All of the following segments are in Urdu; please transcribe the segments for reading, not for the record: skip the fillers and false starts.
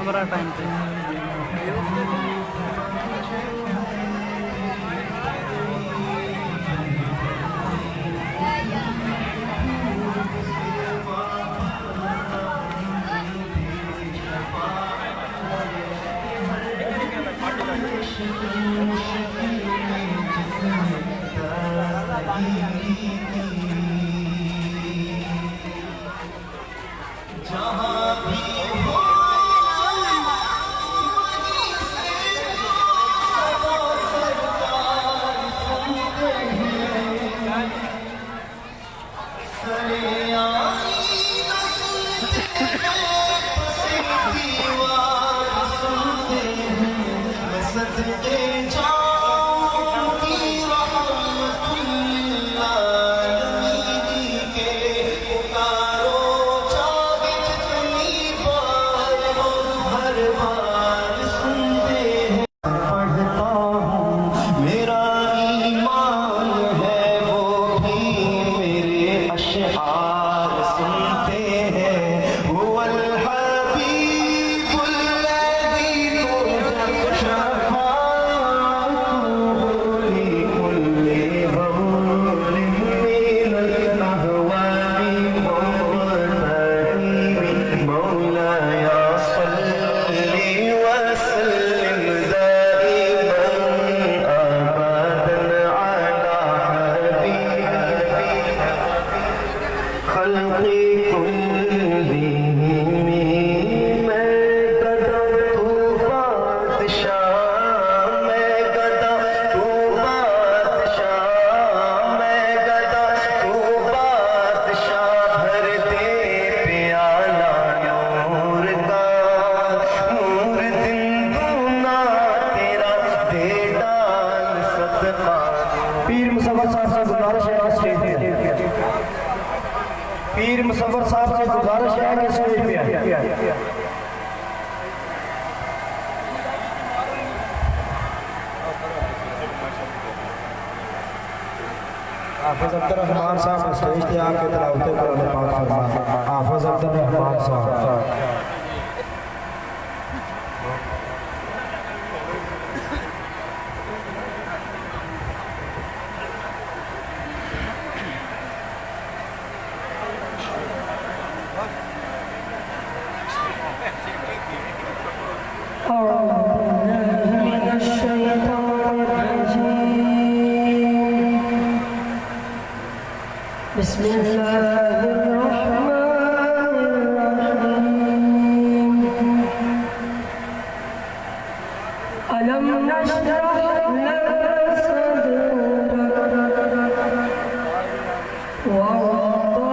بڑا ٹائم تھے مصور صاحب سے گزارش ہے کہ اسٹیج پہ پیر مصور صاحب سے گزارش ہے کہ اسٹیج پہ حافظ عبد الرحمن صاحب اسٹیج پہ آ کے تلاوت قرآن پاک فرما حافظ عبد الرحمن صاحب بسم الله الرحمن الرحيم ألم نشرح لك صدرك ووضعنا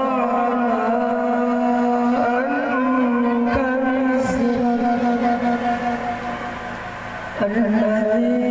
عنك وزرك الذي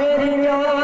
میری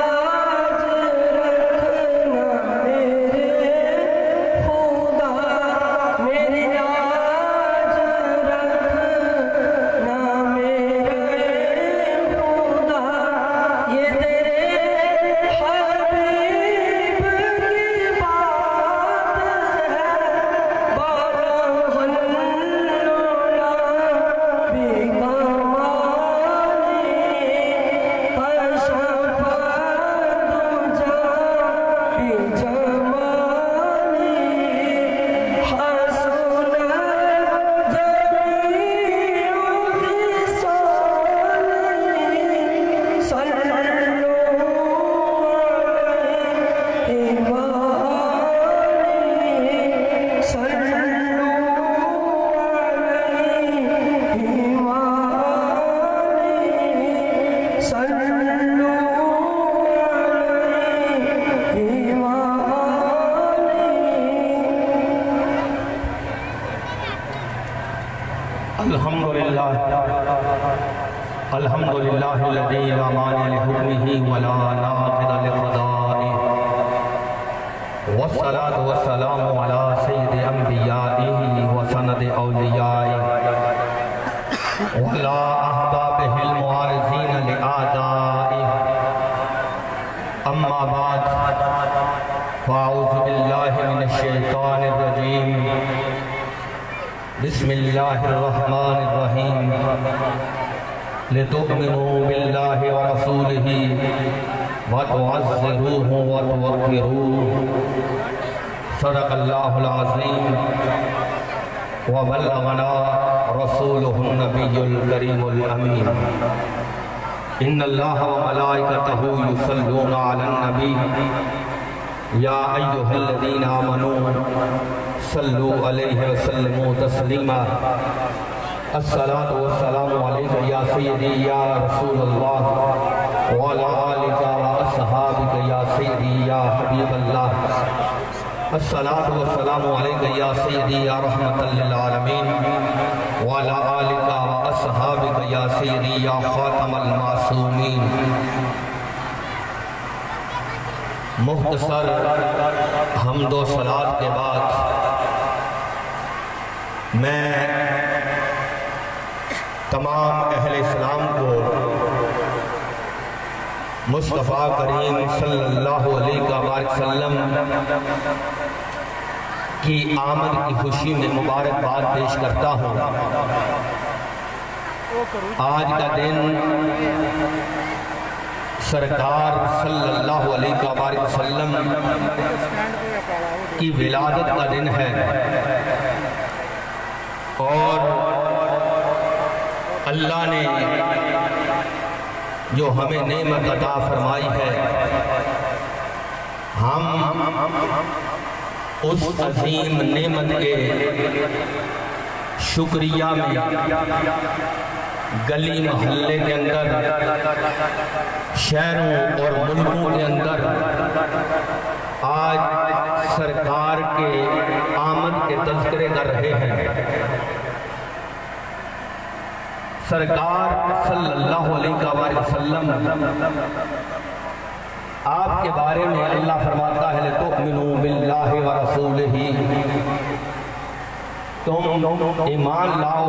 الحمد للہ الذی لا مانع لحکمہ ولا ناقض لقضائہ والصلاة والسلام علی سید انبیائہ وسند اولیائہ وعلی احبابہ المعارضین لآدائہ اما بعد فاعوذ باللہ من الشیطان الرجیم بسم اللہ الرحمن الرحیم لتؤمنوا باللہ ورسولہ وتعزروہ وتوقروہ صدق اللہ العظیم وبلغنا رسولہ النبی الکریم الامین ان اللہ وملائکتہ یصلون علی النبی یا ایہا الذین آمنوا صلو علیہ وسلموا تسلیما الصلاة والسلام علیکہ یا سیدی یا رسول اللہ وعلی آلکہ واصحابکہ یا سیدی یا حبیب اللہ الصلاة والسلام علیکہ یا سیدی یا رحمت للعالمین وعلی آلکہ واصحابکہ یا سیدی یا خاتم المعصومین مختصر حمد و صلاة کے بعد میں تمام اہل اسلام کو مصطفیٰ کریم صلی اللہ علیہ وسلم کی آمد کی خوشی میں مبارکباد پیش کرتا ہوں۔ آج کا دن سرکار صلی اللہ علیہ وسلم کی ولادت کا دن ہے اور اللہ نے جو ہمیں نعمت عطا فرمائی ہے ہم اس عظیم نعمت کے شکریہ میں گلی محلے کے اندر شہروں اور ملکوں کے اندر آج سرکار کے آمد کے تذکرے کر رہے ہیں۔ سرکار صلی اللہ علیہ وسلم آپ کے بارے میں اللہ فرماتا ہے لِتُؤْمِنُوا بِاللَّهِ وَرَسُولِهِ تم ایمان لاؤ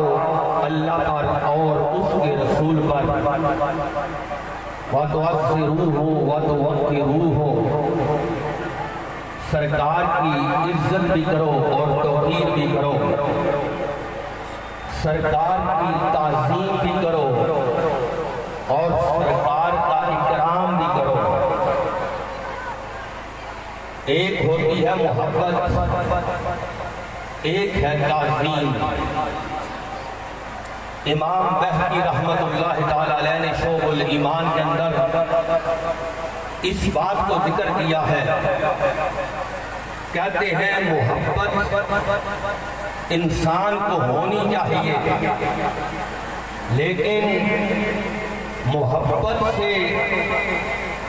اللہ پر اور اس کے رسول پر وَتُعَزِّرُوهُ وَتُوَقِّرُوهُ سرکار کی عزت بھی کرو اور توقیر بھی کرو، سرکار کی تعظیم بھی کرو اور سرکار کا اکرام بھی کرو۔ ایک ہوتی ہے محبت، ایک ہے تعظیم۔ امام بہقی رحمت اللہ تعالیٰ علیہ نے شعب الایمان کے اندر اس بات کو ذکر کیا ہے، کہتے ہیں محبت انسان کو ہونی چاہیے لیکن محبت سے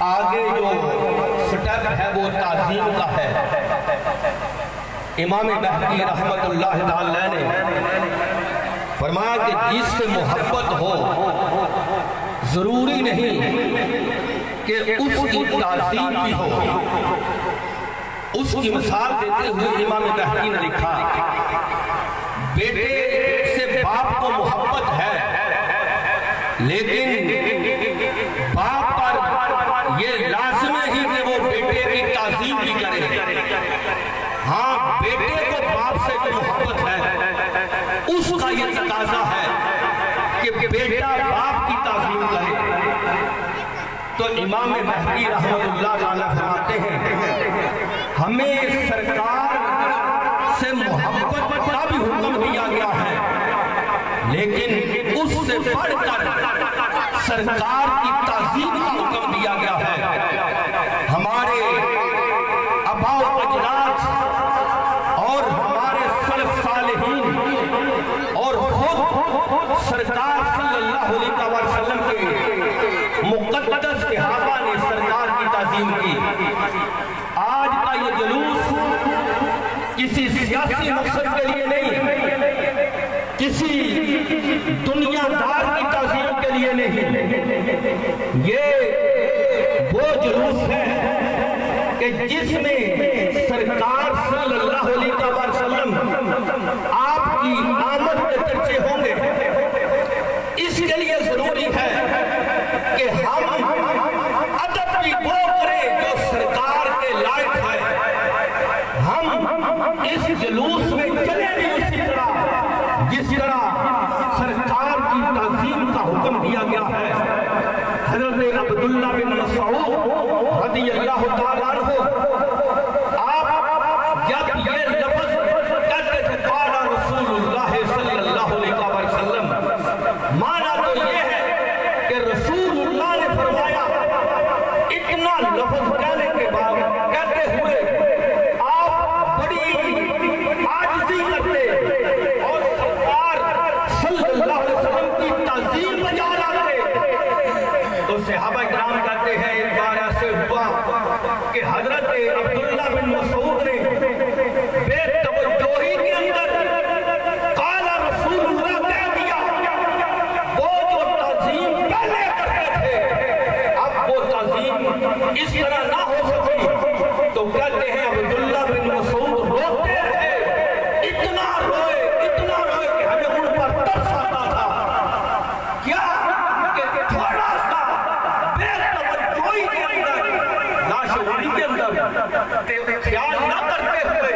آگے جو سٹیپ ہے وہ تعظیم کا ہے۔ امام بہقی رحمت اللہ تعالیٰ نے فرمایا کہ جس سے محبت ہو ضروری نہیں کہ اس کی تعظیم بھی ہو۔ اس کی مثال دیتے ہوئے امام بہقی نے لکھا بیٹے سے باپ کو محبت ہے لیکن باپ پر یہ لازم ہے ہی کہ وہ بیٹے کی تعظیم بھی کرے۔ ہاں بیٹے کو باپ سے جو محبت ہے اس کا یہ تقاضا ہے کہ بیٹا باپ کی تعظیم کرے۔ تو امام بہقی رحمت اللہ تعالیٰ فرماتے ہیں ہمیں سرکار سے محبت کا بھی حکم دیا گیا ہے لیکن اس سے بڑھ کر سرکار کی تعظیم کا حکم دیا گیا ہے۔ ہمارے آباء و اجداد اور ہمارے سلف صالحین اور خود سرکار صلی اللہ علیہ وسلم کے مقدس صحابہ نے سرکار کی تعظیم کی۔ آج کا یہ جلوس کسی سیاسی مقصد کے لیے نہیں، کسی دنیا دار کی تعظیم کے لیے کے نہیں، یہ وہ جلوس ہے کہ جس میں سرکار صلی اللہ علیہ وسلم آپ کی آمد کے چرچے ہوں گے۔ اس کے لیے ضروری ہے کہ ہم ادب بھی وہ کریں جو سرکار کے لائق ہے۔ ہم اس جلوس میں چلے بھی اسی طرح جس طرح سرکار کی تعظیم کا حکم دیا گیا ہے۔ حضرت عبداللہ بن مسعود رضی اللہ تعالیٰ عنہ آپ جب یہ لفظ کہتے تھے قال رسول اللہ صلی اللہ علیہ وسلم، مانا تو یہ ہے کہ رسول اللہ نے فرمایا، اتنا لفظ کہنے کے بعد کہتے ہوئے آپ بڑی عاجزی کرتے اور سرکار صلی اللہ علیہ وسلم کی تعظیم بجا لاتے، تو صحابہ کرام کہتے ہیں ایک بار ایسے ہوا کہ حضرت عبداللہ بن مسعود نے بے توجہی کے اندر قال رسول اللہ کہہ دیا۔ وہ جو تعظیم پہلے کرتے تھے اب وہ تعظیم اس طرح نہ ہو سکی، تو کہتے ہیں عبداللہ بن مسعود روتے رہے، اتنا روئے کہ ہمیں ان پر ترس آتا تھا۔ کیا کہ تھوڑا سا بے توجہی کے اندر، لاشعوری کے اندر خیال نہ کرتے ہوئے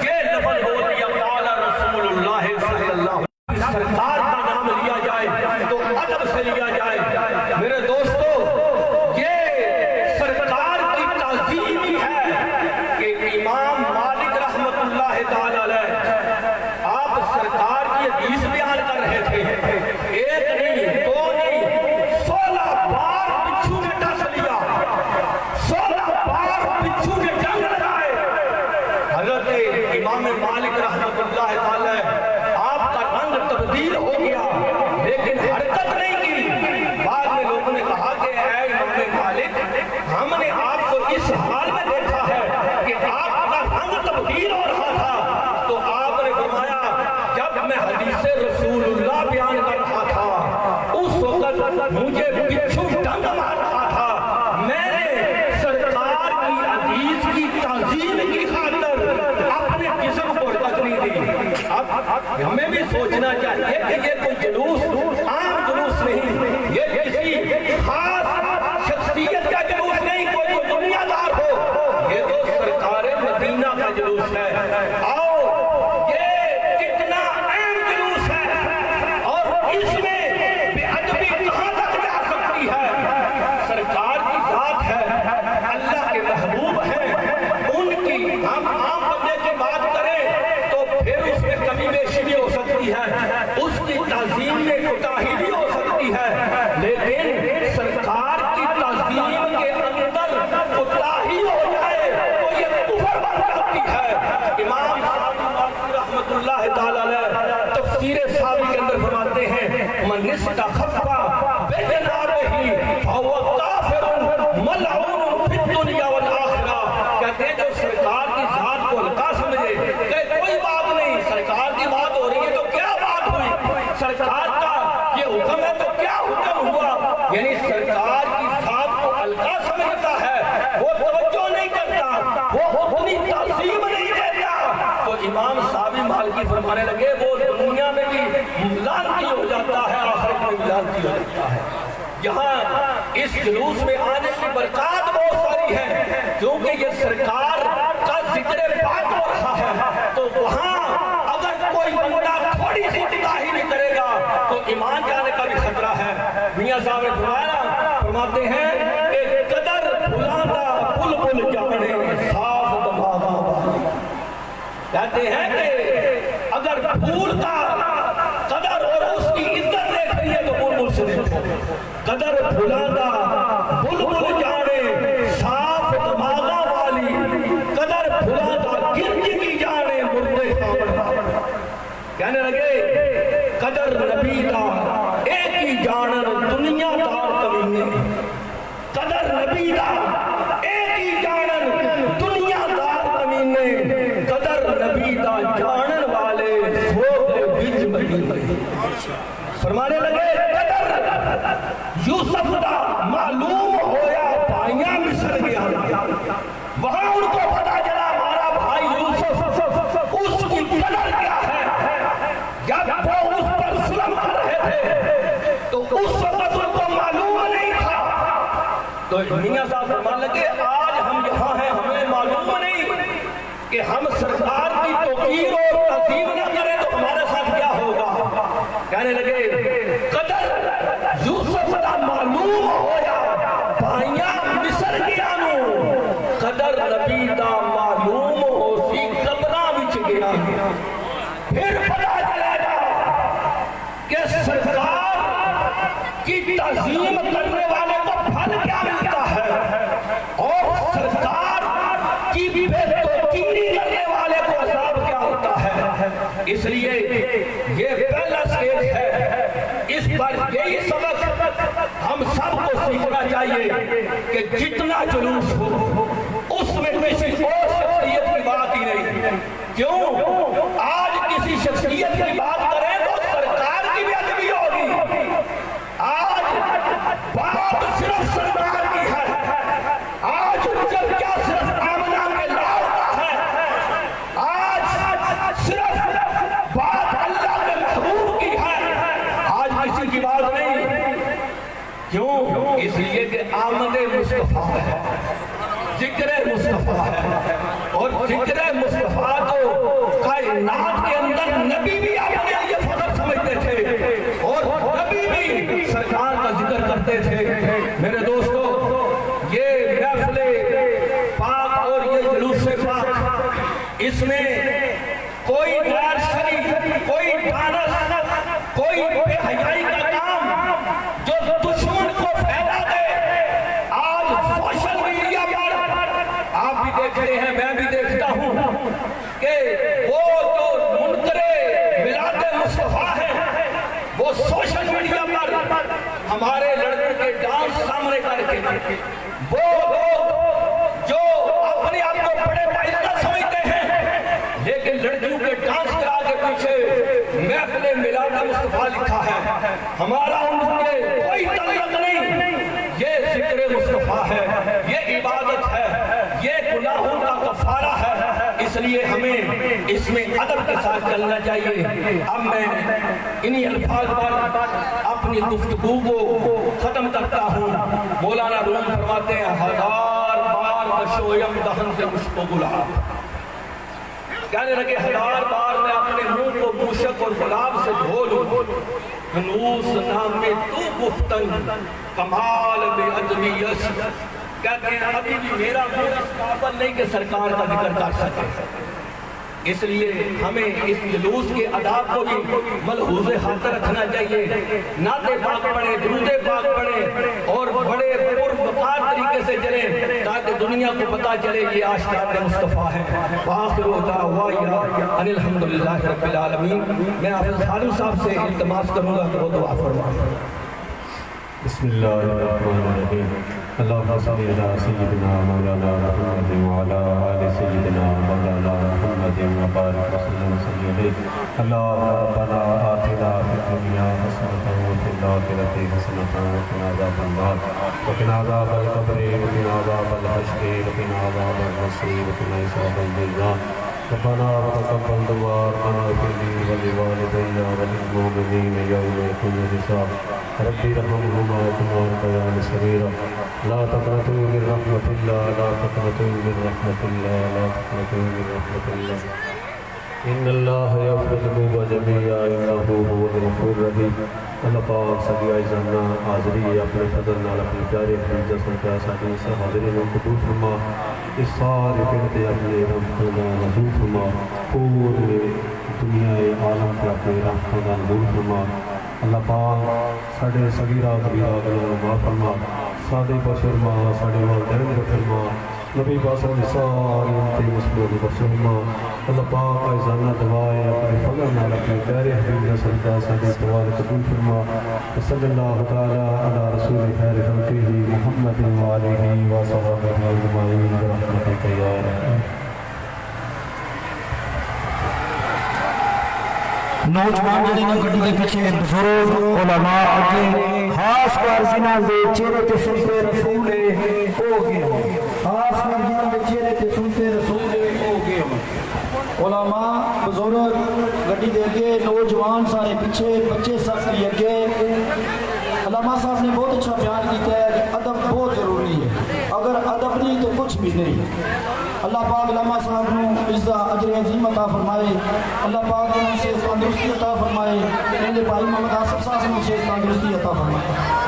یہ لفظ بول دیا قال رسول اللہ صلی اللہ علیہ وسلم۔ سرکار کا نام لیا جائے تو ادب سے لیا جائے۔ میرے دوستو، یہ سرکار کی تعظیم ہی ہے کہ امام مالک رحمت اللہ تعالی علیہ آپ سرکار کی حدیث بیان کر رہے تھے، ایک نہیں دو نہیں 16 بار بچھو نے ڈس لیا، 16 بار بچھو نے جنگ لگائے۔ حضرت امام مالک رحمت اللہ تعالی آپ کا رنگ تبدیل ہو گیا لیکن حرکت نہیں کی۔ بعد میں لوگوں نے کہا کہ اے امام مالک، ہم نے آپ کو اس حال میں دیکھا ہے کہ آپ کا رنگ تبدیل ہو رہا تھا، تو آپ نے فرمایا جب میں حدیث رسول اللہ بیان کر رہا تھا اس وقت مجھے بچھو ڈنگ مار رہا تھا، میں نے سرکار کی حدیث کی تعظیم کی خاطر اپنے جسم کو حرکت نہیں دی۔ اب ہمیں بھی سوچنا چاہیے کہ یہ کوئی جلوس عام جلوس نہیں، یہ کسی خاص شخصیت کا جلوس نہیں، کوئی دنیا دار ہو، یہ تو سرکار مدینہ کا جلوس ہے۔ آؤ، یہ کتنا اہم جلوس ہے اور اس میں بے ادبی کہاں تک جا سکتی ہے۔ سرکار کی ذات ہے، اللہ کے محبوب ہیں، ان کی ہم عام بندے کی بات کریں تو پھر اس میں کمی بیشی بھی ہو سکتی ہے، اس کی تعظیم میں کوتاہی بھی ہو سکتی ہے، لیکن سرکار کی تعظیم کے اندر کوتاہی ہو جائے تو یہ کفر بن جاتی ہے۔ امام صاحب رحمت اللہ تعالی علیہ تفسیر صاحب کے اندر فرماتے ہیں من استخف بجنابہ فهو کافر ملعون فی الدنیا والآخرہ، کہتے ہیں جو سرکار کی ذات کو ہلکا سمجھے کہ کوئی بات نہیں، سرکار کی بات ہو رہی ہے تو کیا بات ہوئی، سرکار کا یہ حکم ہے تو کیا حکم ہوا، یعنی سرکار کی ذات کو ہلکا سمجھتا ہے، وہ توجہ نہیں کرتا، وہ اپنی تعظیم نہیں دیتا، تو امام صاحب مالکی فرمانے لگے وہ دنیا میں بھی لعنتی ہو جاتا ہے، آخرت میں بھی لعنتی ہو جاتا ہے۔ یہاں اس جلوس میں آنے کی برکات بہت ساری ہے، کیونکہ یہ سرکار کا ذکر پاک ہو رہا ہے، تو وہاں اگر کوئی بندہ تھوڑی سی کوتاہی نہیں کرے گا تو ایمان جانے کا بھی خطرہ ہے۔ میاں صاحب نے فرماتے ہیں کہ قدر بھلاتا بلبل جانے صاف دماغا والی، کہتے ہیں کہ اگر پھول کا قدر اور اس کی عزت دیکھ رہی ہے تو بلبل سے دیکھو، قدر بھلاتا بلبل جانے صاف دماغا والی، قدر بھلاتا گرج کی جانے مردے خامن، کہنے لگے قدر نبی دا ایک ہی جانن دنیا دار کمینے، قدر نبی دا ایک ہی جانن دنیا دار کمینے، قدر نبی دا جانن والے سوگ بج مدینے۔ فرمانے لگے قدر یوسف دا معلوم ہویا بھائیاں مصر گیا وہاں ان کو پتا چلا ہمارا بھائی یوسف اس کی قدر کیا ہے جب وہ اس پر ظلم کر رہے تھے تو اس وقت ان کو معلوم نہیں تھا تو میاں صاحب فرمان لگے آج ہم یہاں ہیں ہمیں معلوم نہیں کہ ہم سرکار کی توقیر اور تعظیم نہ کریں تو ہمارے ساتھ کیا ہوگا کہنے لگے قدر یوسف دا معلوم ہویا بھائیاں مصر گیا نو قدر نبی دا معلوم ہو سی قبرہ وچ گیا پھر پتا چلے گا کہ سرکار کی تعظیم کرنے والے کو پھل کیا ملتا ہے اور سرکار کی بے توقیری کرنے والے کو عذاب کیا ہوتا ہے اس لیے یہ پہلا سٹیج ہے اس پر یہی سبق ہم سب کو سیکھنا چاہیے کہ جتنا جلوس ہو اس میں کسی اور شخصیت کی بات ہی نہیں کیوں آج کسی شخصیت کی بات کریں تو سرکار کی بھی ادبی ہوگی آج بات صرف سرکار کی ہے آج جب کیا صرف آمنہ کے لاؤ کا ہے آج صرف بات اللہ کے محبوب کی ہے آج کسی کی بات نہیں کیوں اس لیے کہ آمد مصطفیٰ ہے ذکر مصطفیٰ ہے اور ذکر مصطفیٰ کو کائنات کے اندر نبی بھی اپنے لیے فخر سمجھتے تھے اور نبی بھی سرکار کا ذکر کرتے تھے میرے دوستو یہ محفل پاک اور یہ جلوس پاک اس میں کوئی غیر شرعی کوئی ڈانس کوئی بے حیائی کا کام جو دشمن کو پھیلا دے آج سوشل میڈیا پر آپ بھی دیکھتے ہیں میں بھی دیکھتا ہوں کہ وہ جو منکر میلاد مصطفیٰ ہیں وہ سوشل میڈیا پر ہمارے لڑکوں کے ڈانس سامنے کر کے وہ لوگ جو اپنے آپ کو بڑے باعزت سمجھتے ہیں لیکن لڑکیوں کے ڈانس کرا کے پیچھے محفل میلاد مصطفیٰ لکھا ہے ہمارا ان کے کوئی تعلق نہیں یہ ذکر مصطفیٰ ہے یہ عبادت ہے یہ گناہوں کا کفارہ ہے اس لیے ہمیں اس میں ادب کے ساتھ چلنا چاہیے اب میں انہی الفاظ پر اپنی گفتگو کو ختم کرتا ہوں مولانا روم فرماتے ہیں ہزار بار بشویم دہن سے مشک و گلاب کہنے لگے ہزار بار میں اپنے منہ کو موشک اور گلاب سے دھو لوں ہنوز نام میں تو گفتن کمال بے ادبی یس کہتے ہیں ابھی بھی میرا منہ اس قابل نہیں کہ سرکار کا ذکر کر سکے اس لیے ہمیں اس جلوس کے آداب کو بھی ملحوظ خاطر رکھنا چاہیے نعت پاک پڑھیں درود پاک پڑھیں اور بڑے پروقار طریقے سے چلیں تاکہ دنیا کو پتا چلے یہ عاشقان مصطفیٰ ہے وآخر دعوانا ان الحمدللہ رب العالمین میں حافظ خالو صاحب سے التماس کروں گا کہ وہ دعا فرمائیں بسم اللہ الرحمن الرحیم اللہم صلی علی سیدنا مولانا محمد وعلا آل سیدنا مولانا محمد وبارک وسلم صلی علیہ اللہم ربنا آتنا فی الدنیا حسنۃ وفی الآخرۃ حسنۃ وقنا عذاب النار وقنا عذاب القبر وقنا عذاب الحشر وقنا عذاب النصر وقنا عذاب المیزان ربنا وتقبل دعاءنا اغفر لي ولوالدي وللمؤمنين يوم يقوم الحساب ربي ارحمهما كما ربياني صغيرا لا تقنطوا من رحمة الله لا تقنطوا من رحمة الله لا تقنطوا من رحمة الله ان اللہ یغفر الذنوب جميعا انہ هو الغفور الرحیم اللہ پاک سبھی عزیزانا حاضری اپنے فضل نال اپنے پیارے حبیب جسم کا ساتھ سے حاضرین کو قبول فرما اس سارے پہ اپنے رحمتوں کا نزول فرما پورے دنیا عالم پہ اپنے رحمتوں کا نزول فرما اللہ پاک ساڑھے صغیرہ کبیرہ گناہ معاف فرما ساڑھے بشر ماں ساڑھے والدین کو فرما نبی باسم ساری انتی مسئلوں کو فرما اللہ پاک عزیزانہ دعائے اپنے فضل نال اپنے پیارے حبیب رسول کا ساڑھے دعائے قبول فرما صلی اللہ تعالی علی رسول خیر خلقہ محمد وآلہ وصحبہ اجمعین برحمتک یا رحمت نوجوان جڑے نے گڈی دے پیچھے بزرگ علماء اگے خاص کر جنہاں دے چہرے تے سنتے رسول ہو گئے خاص کر جنہاں دے چہرے تے سنتے رسول ہو گئے علماء بزرگ گڈی دے اگے نوجوان سارے پیچھے بچے سب بھی اگے علامہ صاحب نے بہت اچھا بیان کیا ہے کہ ادب بہت ضروری ہے اگر ادب نہیں تو کچھ بھی نہیں اللہ پاک علامہ صاحب نے عزت اجر عظیم عطا فرمائے اللہ پاک نے سے تندرستی عطا فرمائے میرے بھائی محمد آصف صاحب نے سے تندرستی عطا فرمائے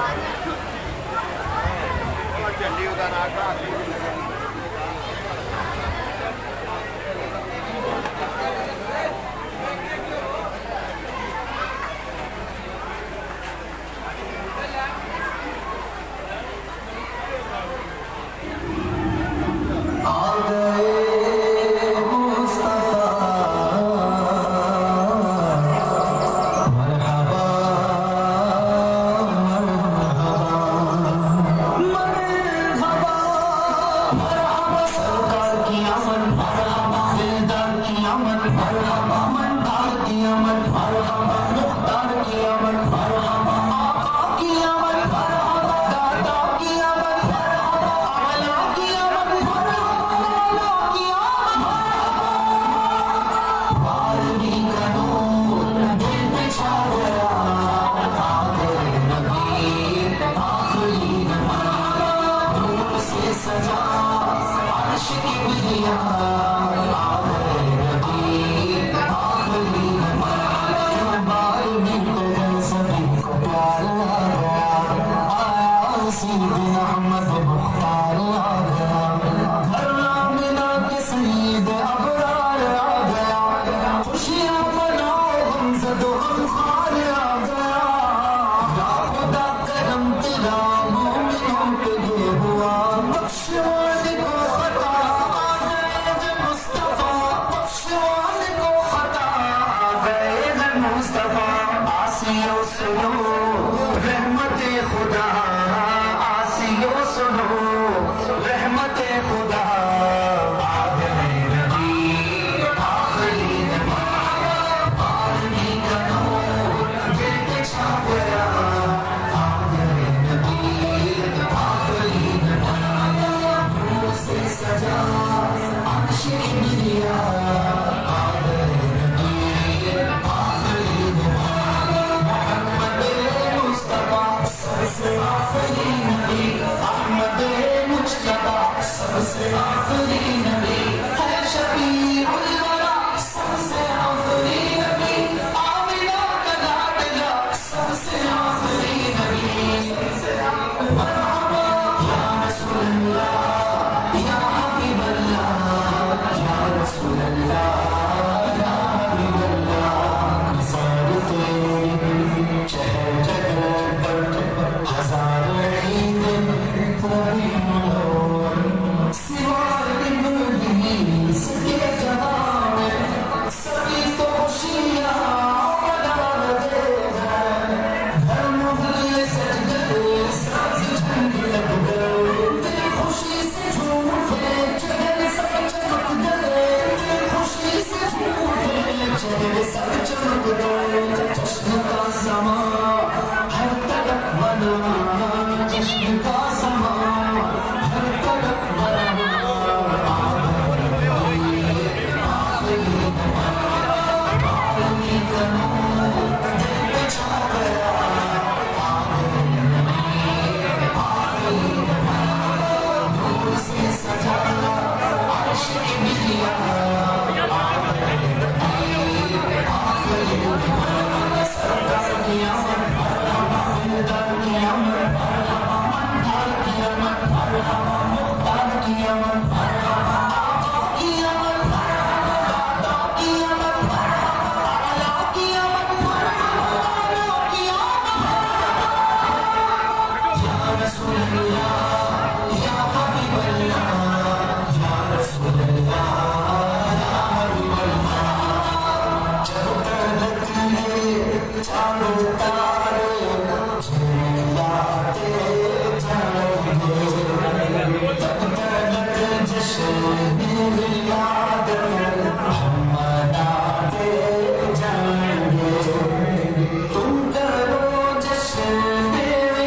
تم کرو جشن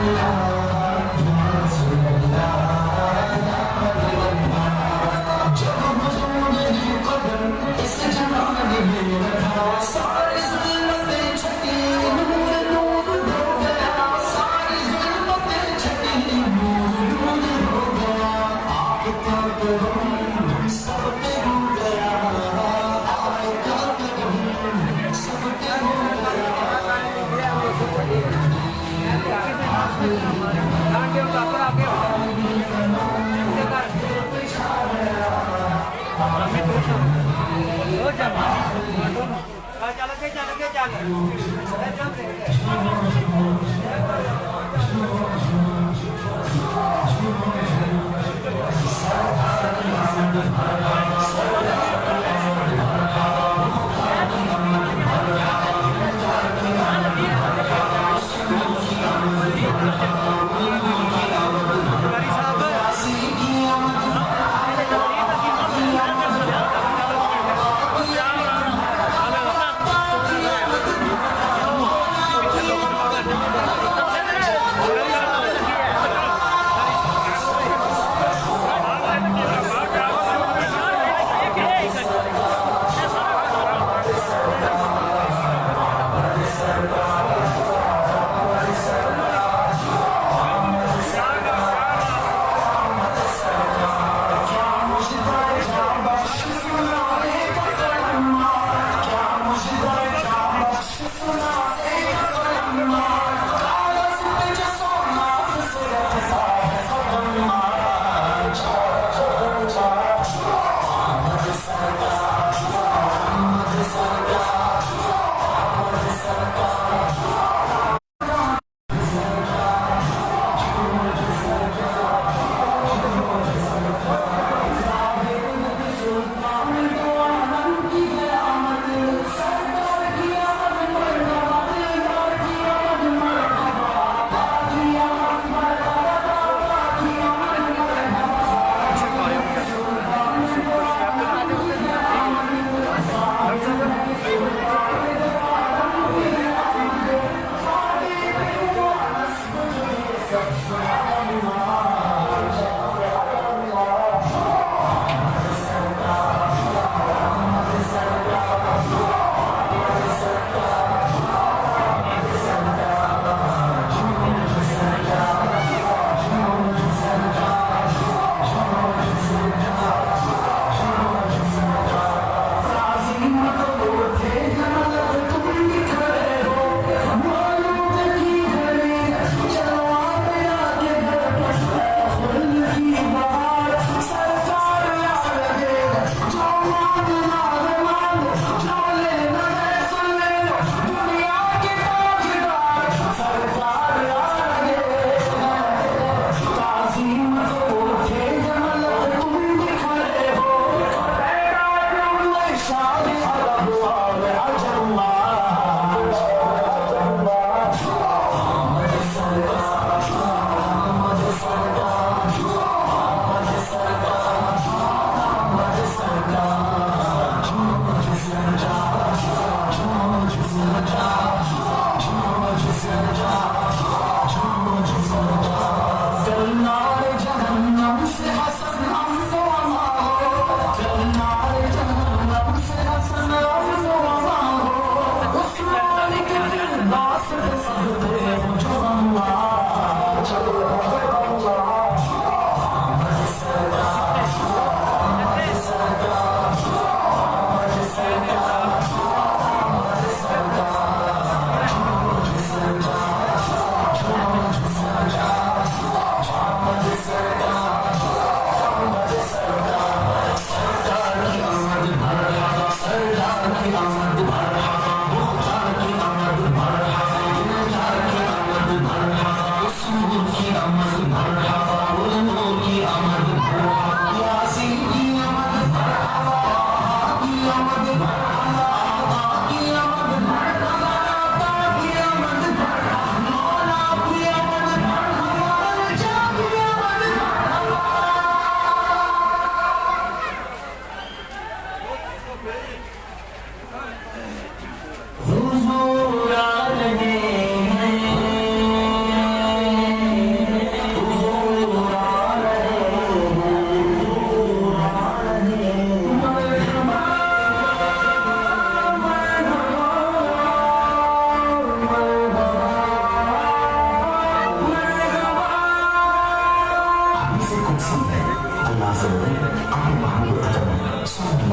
Halo.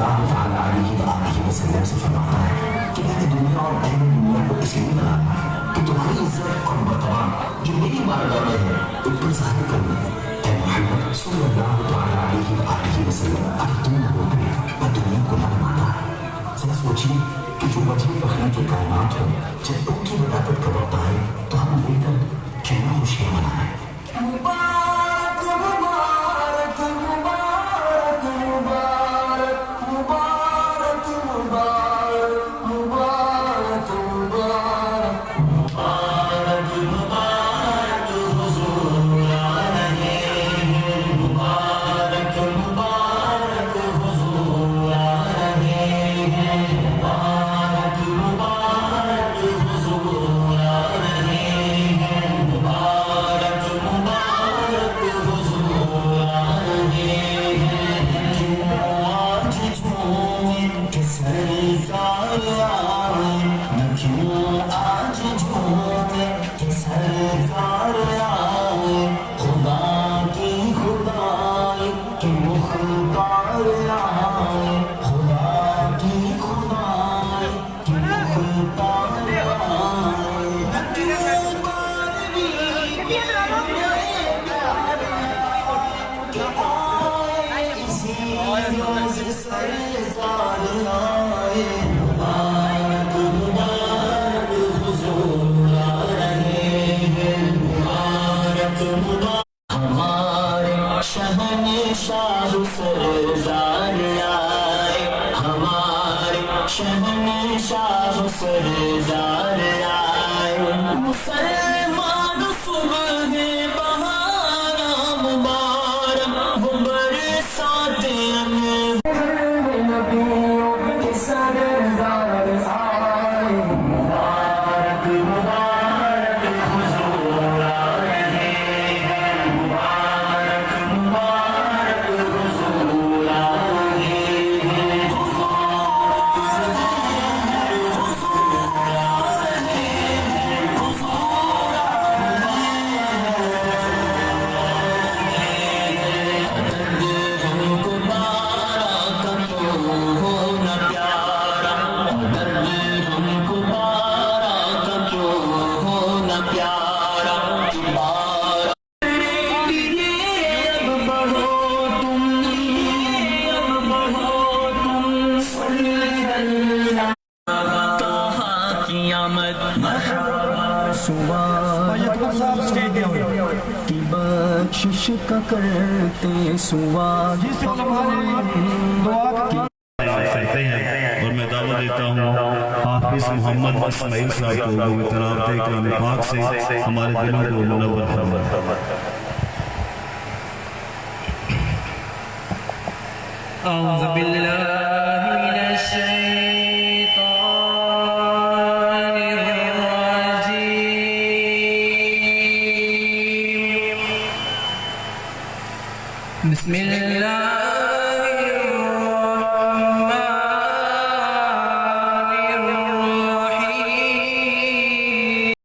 اللہ تعالیٰ علیہ وآلہ وسلم سے فرماتا ہے کہ میں نے دنیا اور دین دنیا کو اس لیے بنایا کہ تمہاری عزت اور مرتبہ جو میری بارگاہ میں ہے ان پر ظاہر کرنا ہے۔ اے محمد صلی اللہ تعالیٰ علیہ وآلہ وسلم، اگر تم نہ ہوتے میں دنیا کو نہ بناتا۔ ذرا سوچیے کہ جو بچے بخری کے کائنات ہو، جب ان کی ولادت کا وقت آئے تو ہم مل کر کیوں نہ خوشیاں منائیں۔ مبارک مبارک مبارک مبارک مبارک مبارک مبارک مبارک مبارک مبارک حضور آ رہے ہیں، مبارک مبارک حضور آ رہے ہیں، مبارک مبارک حضور آ رہے ہیں، مبارک مبارک حضور آ رہے ہیں۔ کیوں آج جھومے کہ سرکار آئے، نہ کیوں آج جھومے کہ سرکار آئے، خدا کی خدائی کہ مختار آئے، خدا کی خدائی کہ مختار آئے۔ کیوں بارہویں کہ آئے اسی روز سرکار آئے، مبارک مبارک حضور آ رہے ہیں، مبارک مبارک ہمارے شہنشاہ سردار آئے، ہمارے شہنشاہ سردار آئے۔ مسلمان صبح بہارا مبارک وہ برساتے نبیوں کے سردار آئے، مبارک مبارک حضور آ رہے ہیں، مبارک مبارک حضور آ رہے ہیں، حضور آ رہے ہیں، حضور آ رہے ہیں، حضور آ رہے ہیں۔ ہم کو بارہ کا کیوں ہونا پیارا، درد ہم کو بارہ کا کیوں ہونا پیارا، کہ بارہ اب بڑھو تم، اب بڑھو تم، صلی اللہ کہا کی آمد مرحبا کی بخشش کا کرتے سوال کرتے ہیں۔ اور میں دعوت دیتا ہوں حافظ محمد اسماعیل صاحب کو وہ تلاوت کلام پاک سے ہمارے دلوں کو منور فرمائے۔ أعوذ بالله من الشيطان الرجيم بسم الله